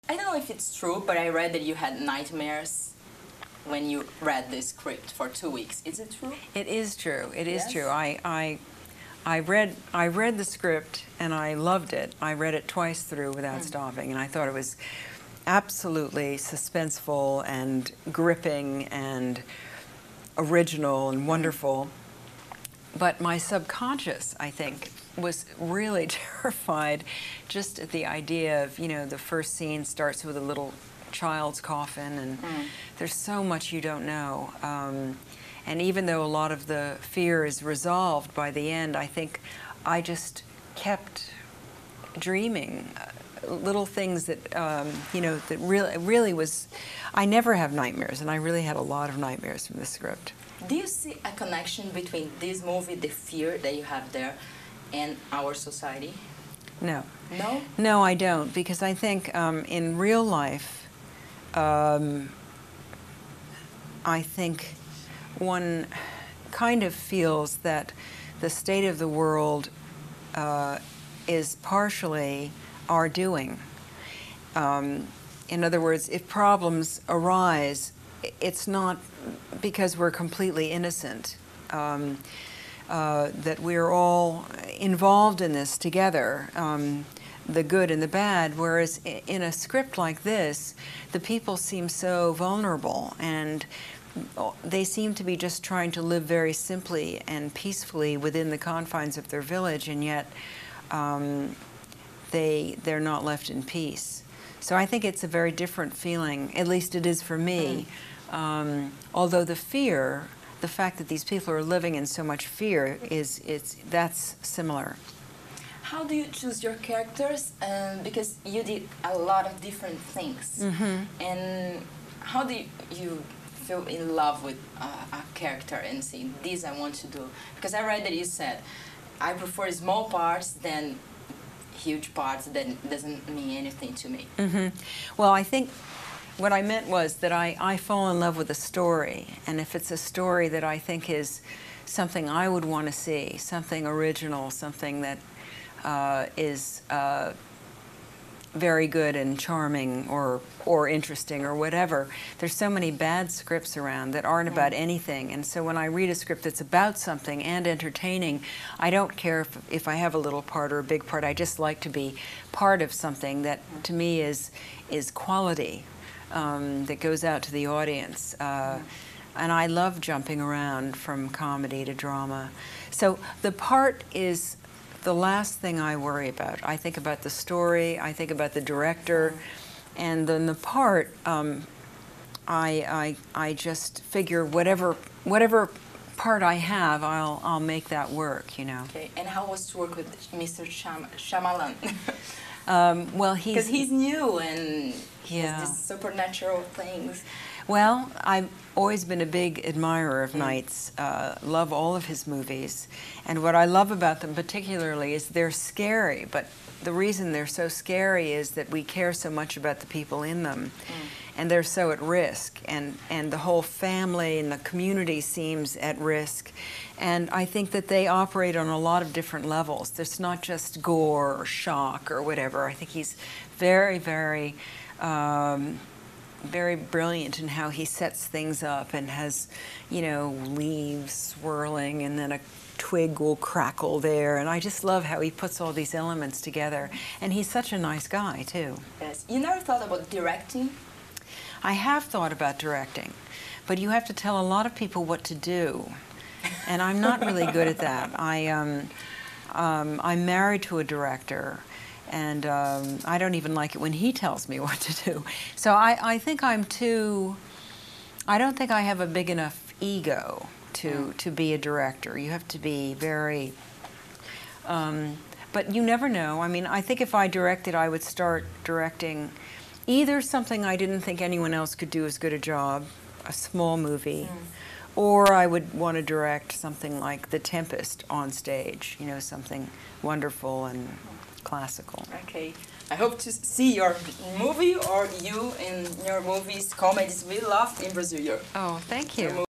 I don't know if it's true, but I read that you had nightmares when you read the script for 2 weeks. Is it true? It is true. It is Yes? true. I read the script and I loved it. I read it twice through without stopping, and I thought it was absolutely suspenseful and gripping and original and wonderful. But my subconscious, I think, was really terrified just at the idea of, you know, the first scene starts with a little child's coffin, and there's so much you don't know. And even though a lot of the fear is resolved by the end, I think I just kept dreaming little things that, you know, that really was, I never have nightmares, and I really had a lot of nightmares from the script. Do you see a connection between this movie, the fear that you have there, and our society? No. No? No, I don't, because I think in real life, I think one kind of feels that the state of the world is partially our doing. In other words, if problems arise, it's not because we're completely innocent, that we're all involved in this together, the good and the bad, whereas in a script like this, the people seem so vulnerable, and they seem to be just trying to live very simply and peacefully within the confines of their village, and yet they're not left in peace. So I think it's a very different feeling, at least it is for me. Although the fear, the fact that these people are living in so much fear, that's similar. How do you choose your characters? Because you did a lot of different things. And how do you feel in love with a character and say, this I want to do? Because I read that you said, I prefer small parts than huge parts that doesn't mean anything to me. Well, I think what I meant was that I fall in love with a story, and if it's a story that I think is something I would want to see, something original, something that is very good and charming or interesting or whatever. There's so many bad scripts around that aren't about anything, and so when I read a script that's about something and entertaining, I don't care if I have a little part or a big part. I just like to be part of something that to me is quality, that goes out to the audience. And I love jumping around from comedy to drama. So the part is the last thing I worry about. I think about the story, I think about the director, and then the part, I just figure whatever part I have, I'll make that work, you know. Okay, and how was to work with Mr. Shyamalan? Well, because he's new and he yeah. has these supernatural things. Well, I've always been a big admirer of Knight's, love all of his movies, and what I love about them particularly is they're scary, but the reason they're so scary is that we care so much about the people in them, and they're so at risk, and the whole family and the community seems at risk, and I think that they operate on a lot of different levels. There's not just gore or shock or whatever. I think he's very, very very brilliant in how he sets things up and has, you know, leaves swirling and then a twig will crackle there, and I just love how he puts all these elements together, and he's such a nice guy too. Yes. You never thought about directing? I have thought about directing, but you have to tell a lot of people what to do, and I'm not really good at that. I'm married to a director, and I don't even like it when he tells me what to do. So I think I don't think I have a big enough ego to be a director. You have to be very, but you never know. I mean, I think if I directed, I would start directing either something I didn't think anyone else could do as good a job, a small movie, or I would want to direct something like The Tempest on stage, you know, something wonderful and classical. Okay. I hope to see your movie or you in your movies, comedies. We love in Brazil. Oh, thank you.